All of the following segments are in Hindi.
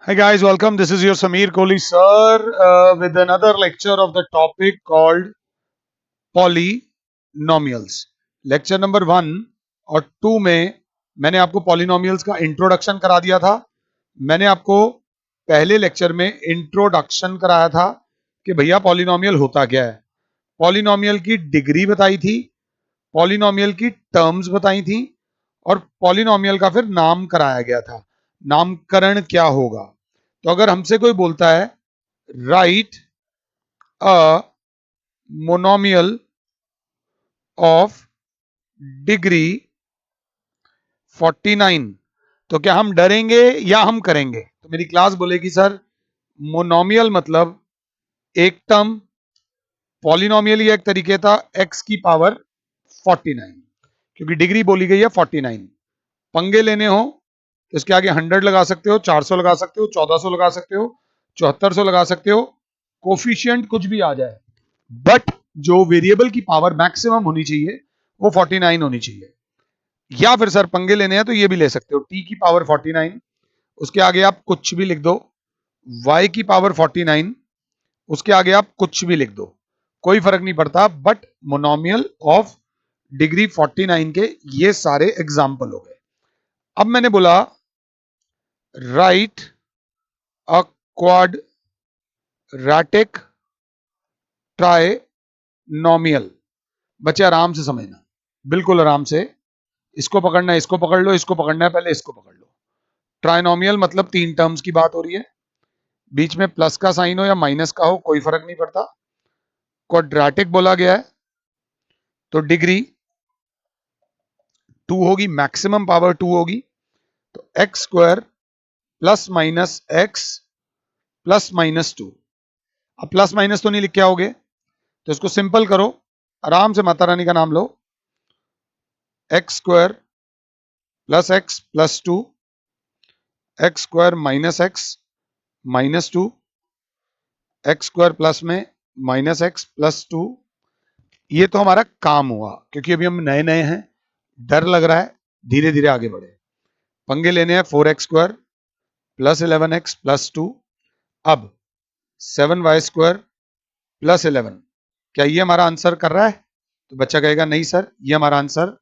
Hi guys, welcome. This is your Sameer Kohli sir with another lecture of the topic called polynomials. Lecture number 1 और 2 में मैंने आपको पॉलिनोमियल्स का इंट्रोडक्शन करा दिया था। मैंने आपको पहले लेक्चर में इंट्रोडक्शन कराया था कि भैया पॉलिनोमियल होता क्या है, पॉलिनोमियल की डिग्री बताई थी, पॉलिनोमियल की टर्म्स बताई थी और पॉलिनोमियल का फिर नाम कराया गया था। नामकरण क्या होगा? तो अगर हमसे कोई बोलता है right a monomial of degree 49, तो क्या हम डरेंगे या हम करेंगे? तो मेरी क्लास बोलेगी सर मोनोमियल मतलब एक टर्म, पॉलिनोमियल ही एक तरीके था x की पावर 49, क्योंकि डिग्री बोली गई है 49। पंगे लेने हो तो इसके आगे 100 लगा सकते हो, 400 लगा सकते हो, 1400 लगा सकते हो, 7400 लगा सकते हो, कोफिशिएंट कुछ भी आ जाए, बट जो वेरिएबल की पावर मैक्सिमम होनी चाहिए वो 49 होनी चाहिए। या फिर सर पंगे लेने हैं तो ये भी ले सकते हो, टी की पावर 49, उसके आगे आप कुछ भी लिख दो, y की पावर 49, उसके आगे आप कुछ भी लिख दो, कोई फर्क नहीं पड़ता। बट मोनोमियल ऑफ डिग्री 49 के ये सारे एग्जाम्पल हो गए। अब मैंने बोला राइट अ क्वाड्रेटिक ट्राइनोमियल। बच्चे आराम से समझना, बिल्कुल आराम से। इसको पकड़ना है, इसको पकड़ लो, इसको पकड़ना है, पहले इसको पकड़ लो। ट्राइनोमियल मतलब 3 टर्म्स की बात हो रही है, बीच में प्लस का साइन हो या माइनस का हो कोई फर्क नहीं पड़ता। क्वाड्रेटिक बोला गया है तो डिग्री 2 होगी, मैक्सिमम पावर 2 होगी, तो x square plus minus x plus minus 2। अब प्लस माइनस तो नहीं लिख के आओगे तो इसको सिंपल करो, आराम से माता रानी का नाम लो, x square plus 2, x square minus 2, x square plus में माइनस एक्स प्लस 2। ये तो हमारा काम हुआ, क्योंकि अभी हम नए नए हैं, डर लग रहा है, धीरे धीरे आगे बढ़े। पंगे लेने हैं 4x² प्लस 11x प्लस 2। अब 7y² प्लस 11, क्या ये हमारा आंसर कर रहा है? तो बच्चा कहेगा नहीं सर, ये हमारा आंसर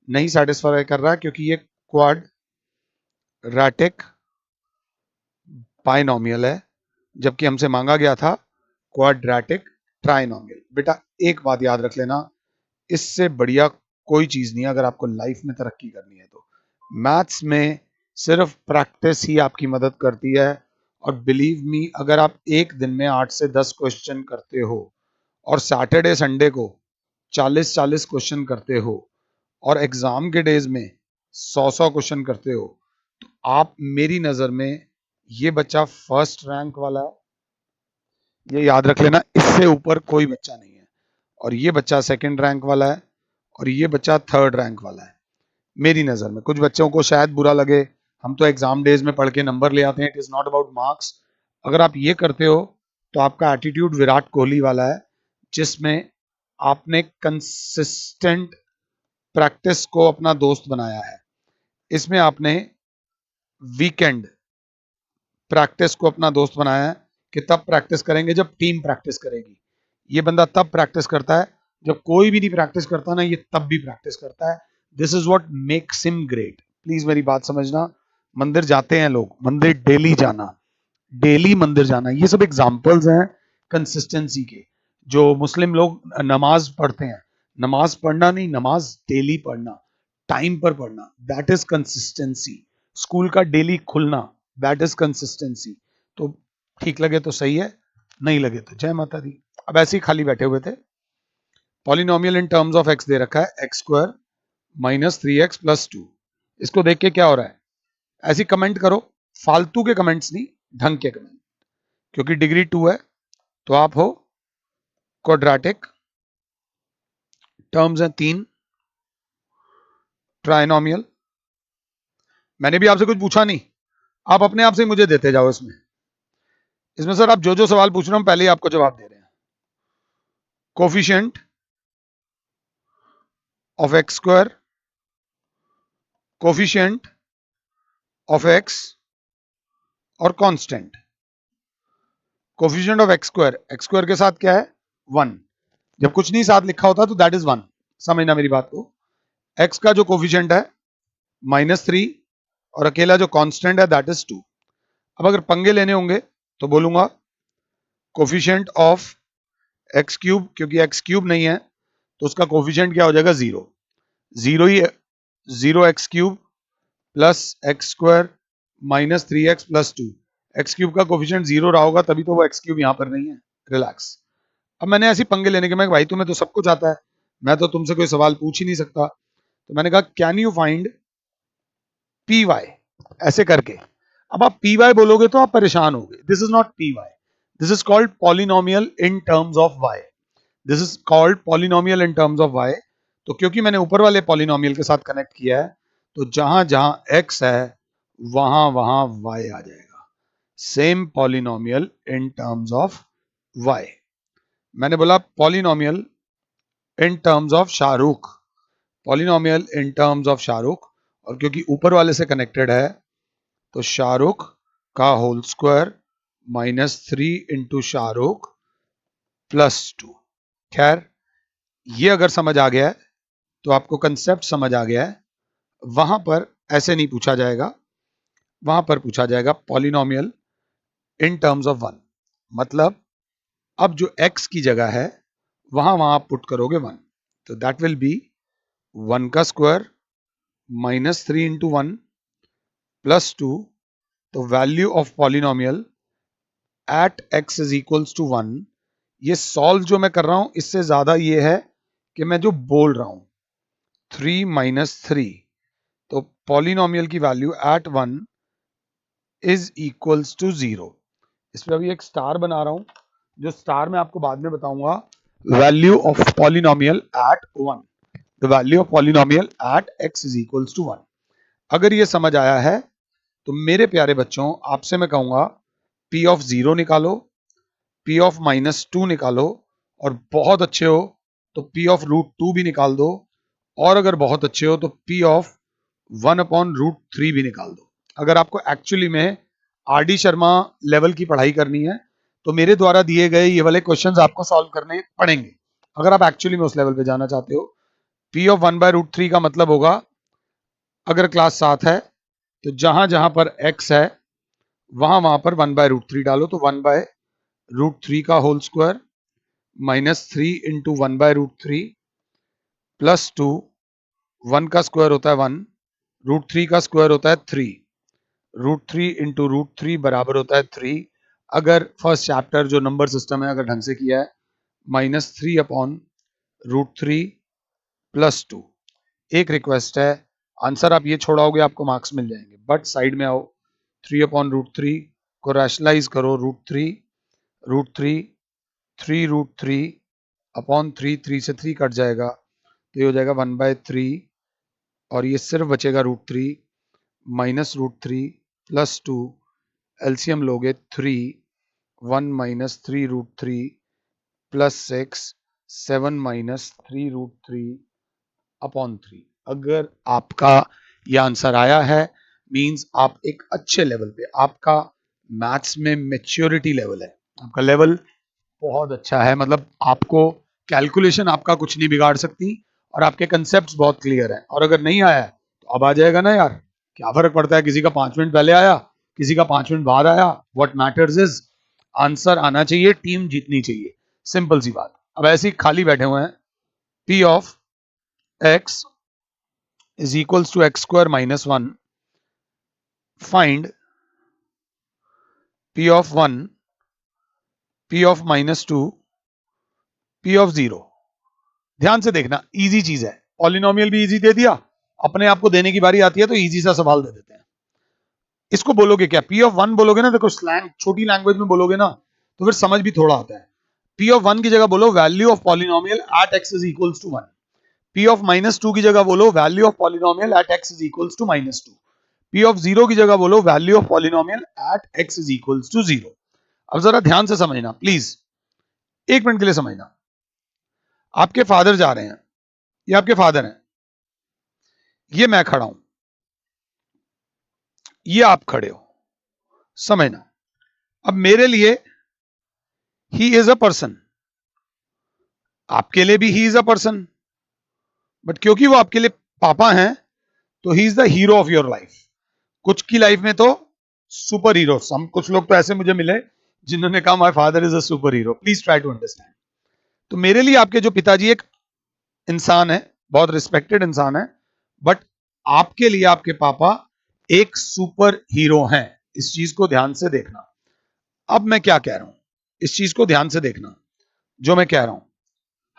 नहीं सेटिस्फाई कर रहा है, क्योंकि ये क्वाड्रेटिक बाइनोमियल है, जबकि हमसे मांगा गया था क्वाड्रेटिक ट्राइनोमियल। बेटा एक बात याद रख लेना, इससे बढ़िया कोई चीज नहीं है अगर आपको लाइफ में तरक्की करनी है तो। मैथ्स में सिर्फ प्रैक्टिस ही आपकी मदद करती है, और बिलीव मी, अगर आप एक दिन में 8 से 10 क्वेश्चन करते हो और सैटरडे संडे को 40-40 क्वेश्चन करते हो और एग्जाम के डेज में 100-100 क्वेश्चन करते हो, तो आप मेरी नजर में ये बच्चा फर्स्ट रैंक वाला है, ये याद रख लेना, इससे ऊपर कोई बच्चा नहीं है। और ये बच्चा सेकंड रैंक वाला है और ये बच्चा थर्ड रैंक वाला है मेरी नजर में। कुछ बच्चों को शायद बुरा लगे, हम तो एग्जाम डेज में पढ़ के नंबर ले आते हैं, it is not about marks. अगर आप ये करते हो तो आपका एटीट्यूड विराट कोहली वाला है, जिसमें आपने कंसिस्टेंट प्रैक्टिस को अपना दोस्त बनाया है। इसमें आपने वीकेंड प्रैक्टिस को अपना दोस्त बनाया है, कि तब प्रैक्टिस करेंगे जब टीम प्रैक्टिस करेगी। ये बंदा तब प्रैक्टिस करता है जब कोई भी नहीं प्रैक्टिस करता ना, ये तब भी प्रैक्टिस करता है। This is what makes him great. Please मेरी बात समझना। मंदिर जाते हैं लोग, मंदिर डेली जाना, डेली मंदिर जाना, ये सब एग्जाम्पल्स हैं कंसिस्टेंसी के। जो मुस्लिम लोग नमाज पढ़ते हैं, नमाज पढ़ना नहीं, नमाज डेली पढ़ना, टाइम पर पढ़ना, दैट इज कंसिस्टेंसी। स्कूल का daily Khulna, that is consistency. तो ठीक लगे तो सही है, नहीं लगे तो जय माता दी। अब ऐसे ही खाली बैठे हुए थे, polynomial in terms of x दे रखा है, x square minus 3x plus 2। इसको देख के क्या हो रहा है? ऐसी कमेंट करो, फालतू के कमेंट्स नहीं, ढंग के कमेंट। क्योंकि डिग्री 2 है तो आप हो क्वाड्रेटिक, टर्म्स हैं 3, ट्राइनोमियल। मैंने भी आपसे कुछ पूछा नहीं, आप अपने आप से मुझे देते जाओ। इसमें इसमें सर आप जो जो सवाल पूछ रहे हो पहले ही आपको जवाब दे रहे हैं। Coefficient of x square, coefficient of x और कांस्टेंट। कोफिशिएंट ऑफ एक्स स्क्वायर के साथ क्या है 1। जब कुछ नहीं साथ लिखा होता तो दैट इज 1। समझना मेरी बात को। एक्स का जो कोफिशिएंट है -3 और अकेला जो कांस्टेंट है दैट इज 2। अब अगर पंगे लेने होंगे तो बोलूंगा कोफिशिएंट ऑफ एक्स क्यूब, क्योंकि एक्स क्यूब नहीं है तो उसका कोफिशिएंट क्या हो जाएगा 0। 0 ही 0 x cube plus x square -3x plus 2। X cube का कोफिशिएंट 0 रहा होगा तभी तो वो एक्स क्यूब यहां पर नहीं है। रिलैक्स। अब मैंने ऐसी पंगे लेने के, मैं भाई तुम्हें तो सब कुछ आता है, मैं तो तुमसे कोई सवाल पूछ ही नहीं सकता, तो मैंने कहा can you find p y, ऐसे करके। अब आप पी वाई बोलोगे तो आप परेशान होगे। This is not p y, this is called polynomial in terms of y. This is called polynomial in terms of y. तो क्योंकि मैंने ऊपर वाले पॉलिनोमियल के साथ कनेक्ट किया है तो जहां जहां एक्स है वहां वहां वाई आ जाएगा। Same polynomial in terms of y. मैंने बोला polynomial in terms of Shahrukh, polynomial in terms of Shahrukh, और क्योंकि ऊपर वाले से कनेक्टेड है तो शाहरुख का होल स्क्वायर -3 इंटू शाहरुख +2। खैर ये अगर समझ आ गया है तो आपको कंसेप्ट समझ आ गया है। वहां पर ऐसे नहीं पूछा जाएगा, वहां पर पूछा जाएगा पॉलिनोमियल इन टर्म्स ऑफ 1। मतलब अब जो x की जगह है वहां वहां आप पुट करोगे 1, तो दैट विल बी 1 का स्क्वायर -3 इंटू 1 +2। तो value of polynomial at x is equals to 1। ये सॉल्व जो मैं कर रहा हूं इससे ज्यादा ये है कि मैं जो बोल रहा हूं 3 - 3। तो पॉलिनोमियल की value at 1 is equals to 0। इस पर अभी एक स्टार बना रहा हूं, जो स्टार मैं आपको बाद में बताऊंगा। Value of polynomial at 1, the value of polynomial at x is equals to 1। अगर ये समझ आया है तो मेरे प्यारे बच्चों आपसे मैं कहूंगा p ऑफ 0 निकालो, p ऑफ -2 निकालो, और बहुत अच्छे हो तो p ऑफ √2 भी निकाल दो, और अगर बहुत अच्छे हो तो p ऑफ 1/√3 भी निकाल दो। अगर आपको एक्चुअली में आर डी शर्मा लेवल की पढ़ाई करनी है तो मेरे द्वारा दिए गए ये वाले क्वेश्चंस आपको सॉल्व करने पड़ेंगे। अगर आप एक्चुअली में उस लेवल पे जाना चाहते हो, p ऑफ 1/√3 का मतलब होगा अगर क्लास 7 है तो जहां जहां पर x है वहां वहां पर 1/√3 डालो, तो 1/√3 का होल स्क्वायर -3 इंटू 1/√3 +2। 1 का स्क्वायर होता है 1, √3 का स्क्वायर होता है 3, √3 इंटू √3 बराबर होता है 3। अगर फर्स्ट चैप्टर जो नंबर सिस्टम है अगर ढंग से किया है -3/√3 +2। एक रिक्वेस्ट है, आंसर आप ये छोड़ाओगे आपको मार्क्स मिल जाएंगे, बट साइड में आओ, 3/√3 को रैशनलाइज करो, √3 3√3/3, 3 से 3 कट जाएगा तो ये हो जाएगा 1/3, और ये सिर्फ बचेगा √3 -√3 +2। एलसीएम लोगे 3, 1 - 3√3 +6, 7 - 3√3/3। अगर आपका ये आंसर आया है मींस आप एक अच्छे लेवल पे, आपका मैथ्स में मैच्योरिटी लेवल है, आपका लेवल बहुत अच्छा है। मतलब आपको कैलकुलेशन आपका कुछ नहीं बिगाड़ सकती और आपके कंसेप्ट्स बहुत क्लियर हैं। और अगर नहीं आया तो अब आ जाएगा ना यार, क्या फर्क पड़ता है, किसी का 5 मिनट पहले आया, किसी का 5 मिनट बाद आया। व्हाट मैटर्स इज आंसर आना चाहिए, टीम जीतनी चाहिए, सिंपल सी बात। अब ऐसे ही खाली बैठे हुए हैं, p of x is equals to x² -1, find p of 1, p of -2, p of 0। ध्यान से देखना, इजी चीज है, पॉलिनोमियल भी इजी दे दिया, अपने आप को देने की बारी आती है तो इजी सा सवाल दे देते हैं। इसको बोलोगे क्या, p ऑफ 1 बोलोगे ना, देखो स्लैंग छोटी लैंग्वेज में बोलोगे ना तो फिर समझ भी थोड़ा आता है। p ऑफ 1 की जगह बोलो value of polynomial at x is equals to 1। p of -2 की जगह बोलो value of polynomial at x is equals to -2। p of 0 की जगह बोलो value of polynomial at x is equals to 0। अब जरा ध्यान से समझना प्लीज, एक मिनट के लिए समझना। आपके फादर जा रहे हैं, ये आपके फादर हैं, ये मैं खड़ा हूं, ये आप खड़े हो, समझना। अब मेरे लिए ही इज अ पर्सन, आपके लिए भी he is a person, but क्योंकि वो आपके लिए पापा हैं तो he is the hero of your life. कुछ की लाइफ में तो सुपर हीरो, हम कुछ लोग तो ऐसे मुझे मिले जिन्होंने कहा my father is a superhero. Please try to understand. तो मेरे लिए आपके जो पिताजी एक इंसान है, बहुत रिस्पेक्टेड इंसान है, बट आपके लिए आपके पापा एक सुपर हीरो हैं। इस चीज को ध्यान से देखना। अब मैं क्या कह रहा हूं, इस चीज को ध्यान से देखना। जो मैं कह रहा हूं,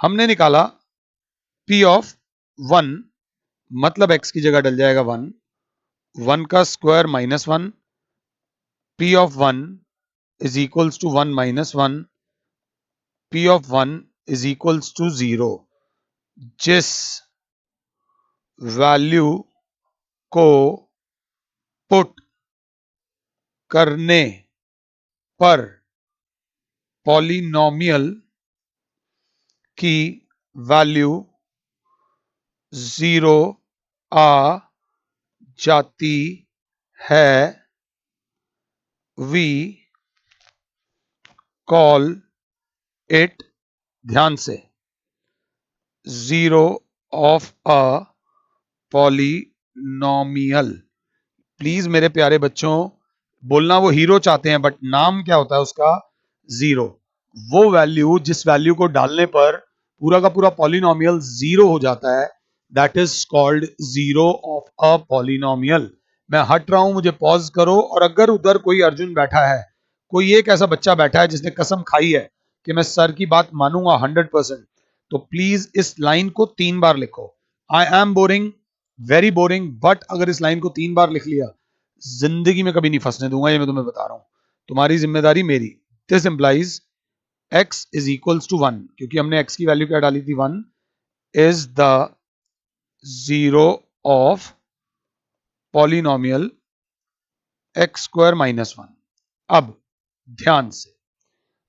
हमने निकाला P ऑफ 1, मतलब x की जगह डल जाएगा 1, 1 का square minus 1, P of 1 is equals to 1 minus 1, P of 1 is equals to 0। जिस वैल्यू को पुट करने पर पॉलिनोमियल की वैल्यू 0 आ जाती है, वी कॉल इट, ध्यान से, zero of a polynomial. Please मेरे प्यारे बच्चों, बोलना वो हीरो चाहते हैं, बट नाम क्या होता है उसका? जीरो। वो वैल्यू जिस वैल्यू को डालने पर पूरा का पूरा पॉलिनोमियल जीरो हो जाता है, that is called zero of a polynomial. मैं हट रहा हूं, मुझे पॉज करो। और अगर उधर कोई अर्जुन बैठा है, कोई एक ऐसा बच्चा बैठा है जिसने कसम खाई है कि मैं सर की बात मानूंगा 100%, तो प्लीज इस लाइन को 3 बार लिखो। I am boring, very boring, but अगर इस लाइन को 3 बार लिख लिया, जिंदगी में कभी नहीं फंसने दूंगा, ये मैं तुम्हें बता रहा हूं। तुम्हारी जिम्मेदारी मेरी। This implies x is equals to 1, क्योंकि हमने x की वैल्यू क्या डाली थी? 1 is the zero of polynomial x square minus 1। अब ध्यान से,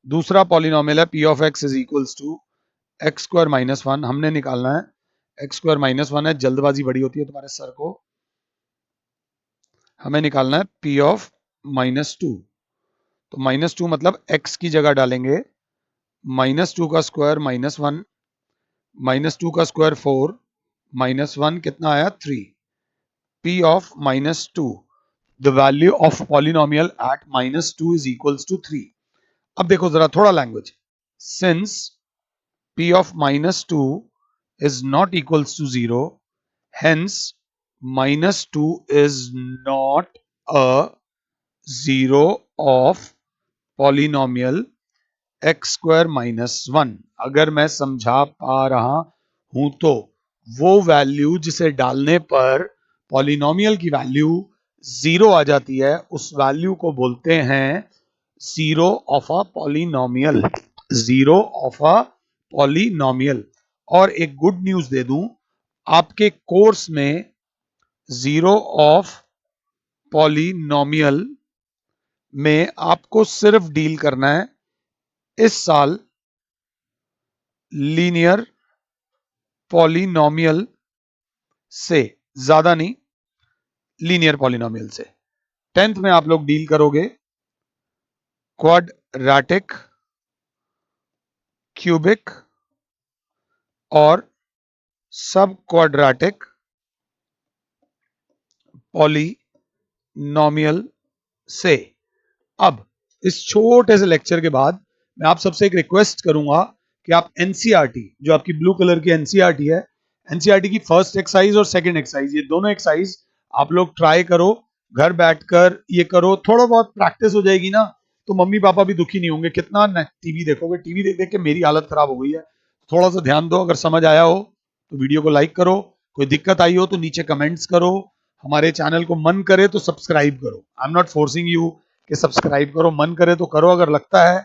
दूसरा पॉलिनोमियल है p of x is equals to x square minus 1। हमने निकालना है x स्क्वायर माइनस 1 है, जल्दबाजी बड़ी होती है तुम्हारे सर को। हमें निकालना है p ऑफ माइनस 2। तो माइनस 2 मतलब x की जगह डालेंगे माइनस 2 का स्क्वायर माइनस 1, माइनस 2 का स्क्वायर 4, माइनस 1 कितना आया? 3। p of minus 2, the value of polynomial at minus 2 is equals to 3। अब देखो जरा थोड़ा language. Since p of minus 2 is not equals to 0, hence minus 2 is not a zero of polynomial x square minus 1। अगर मैं समझा पा रहा हूं तो वो वैल्यू जिसे डालने पर पॉलिनोमियल की वैल्यू 0 आ जाती है, उस वैल्यू को बोलते हैं zero of a polynomial. Zero of a polynomial. और एक गुड न्यूज दे दूं, आपके कोर्स में जीरो ऑफ पॉलिनोमियल में आपको सिर्फ डील करना है इस साल लीनियर पॉलिनोमियल से, ज्यादा नहीं, लीनियर पॉलिनोमियल से। 10th में आप लोग डील करोगे क्वाड्रेटिक, क्यूबिक और सब क्वाड्रेटिक पॉलिनोमियल से। अब इस छोटे से लेक्चर के बाद मैं आप सबसे एक रिक्वेस्ट करूंगा कि आप एनसीईआरटी, जो आपकी ब्लू कलर की एनसीईआरटी है, एनसीईआरटी की फर्स्ट एक्सरसाइज और सेकंड एक्सरसाइज, ये दोनों एक्सरसाइज आप लोग ट्राई करो, घर बैठकर ये करो। थोड़ा बहुत प्रैक्टिस हो जाएगी ना, तो मम्मी पापा भी दुखी नहीं होंगे। कितना टीवी देखोगे? टीवी देख देख के मेरी हालत खराब हो गई है। थोड़ा सा ध्यान दो। अगर समझ आया हो तो वीडियो को लाइक करो, कोई दिक्कत आई हो तो नीचे कमेंट्स करो, हमारे चैनल को मन करे तो सब्सक्राइब करो। I am not forcing you कि सब्सक्राइब करो, मन करे तो करो। अगर लगता है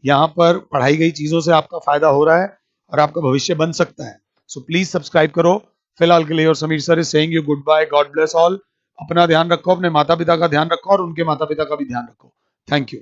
यहाँ पर पढ़ाई गई चीजों से आपका फायदा हो रहा है और आपका भविष्य बन सकता है, सो प्लीज सब्सक्राइब करो। फिलहाल के लिए और Sameer sir is saying you good bye, God bless all. अपना ध्यान रखो, अपने माता पिता का ध्यान रखो और उनके माता पिता का भी ध्यान रखो। Thank you.